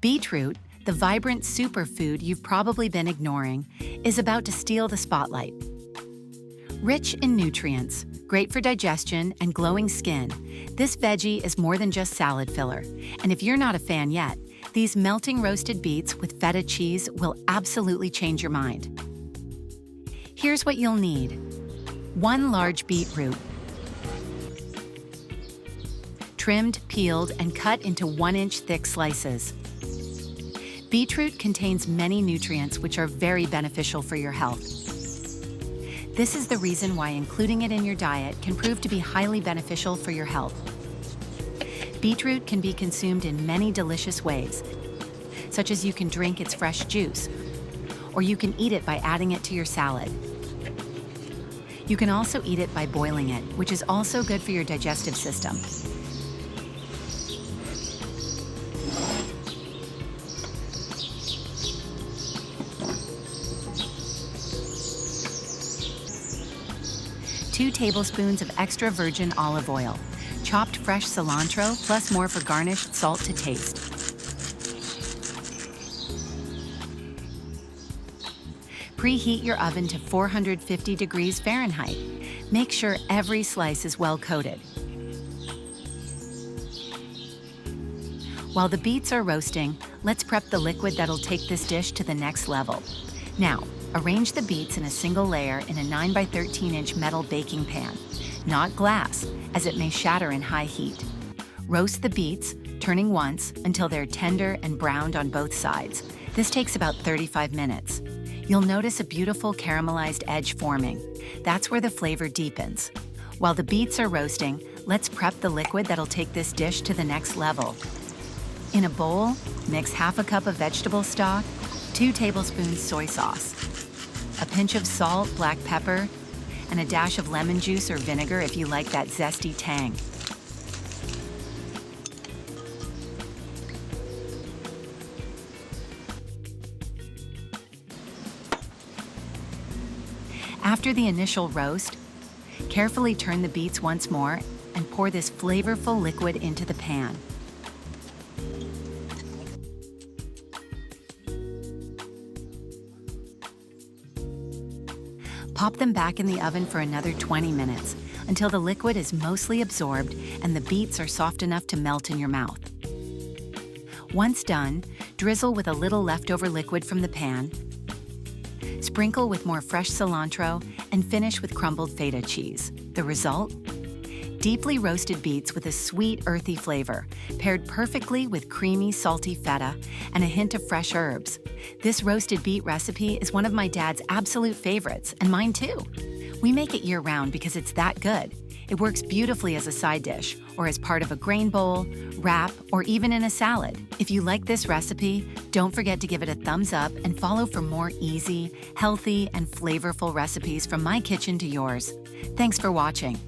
Beetroot, the vibrant superfood you've probably been ignoring, is about to steal the spotlight. Rich in nutrients, great for digestion and glowing skin, this veggie is more than just salad filler. And if you're not a fan yet, these melting roasted beets with feta cheese will absolutely change your mind. Here's what you'll need. 1 large beetroot, trimmed, peeled, and cut into 1-inch thick slices. Beetroot contains many nutrients which are very beneficial for your health. This is the reason why including it in your diet can prove to be highly beneficial for your health. Beetroot can be consumed in many delicious ways, such as you can drink its fresh juice, or you can eat it by adding it to your salad. You can also eat it by boiling it, which is also good for your digestive system. Two tablespoons of extra virgin olive oil, chopped fresh cilantro, plus more for garnish, salt to taste. Preheat your oven to 450 degrees Fahrenheit. Make sure every slice is well coated. While the beets are roasting, let's prep the liquid that'll take this dish to the next level. Now, arrange the beets in a single layer in a 9 by 13-inch metal baking pan, not glass, as it may shatter in high heat. Roast the beets, turning once until they're tender and browned on both sides. This takes about 35 minutes. You'll notice a beautiful caramelized edge forming. That's where the flavor deepens. While the beets are roasting, let's prep the liquid that'll take this dish to the next level. In a bowl, mix half a cup of vegetable stock, 2 tablespoons soy sauce, a pinch of salt, black pepper, and a dash of lemon juice or vinegar if you like that zesty tang. After the initial roast, carefully turn the beets once more and pour this flavorful liquid into the pan. Pop them back in the oven for another 20 minutes until the liquid is mostly absorbed and the beets are soft enough to melt in your mouth. Once done, drizzle with a little leftover liquid from the pan, sprinkle with more fresh cilantro, and finish with crumbled feta cheese. The result? Deeply roasted beets with a sweet, earthy flavor, paired perfectly with creamy, salty feta and a hint of fresh herbs. This roasted beet recipe is one of my dad's absolute favorites, and mine too. We make it year-round because it's that good. It works beautifully as a side dish, or as part of a grain bowl, wrap, or even in a salad. If you like this recipe, don't forget to give it a thumbs up and follow for more easy, healthy, and flavorful recipes from my kitchen to yours. Thanks for watching.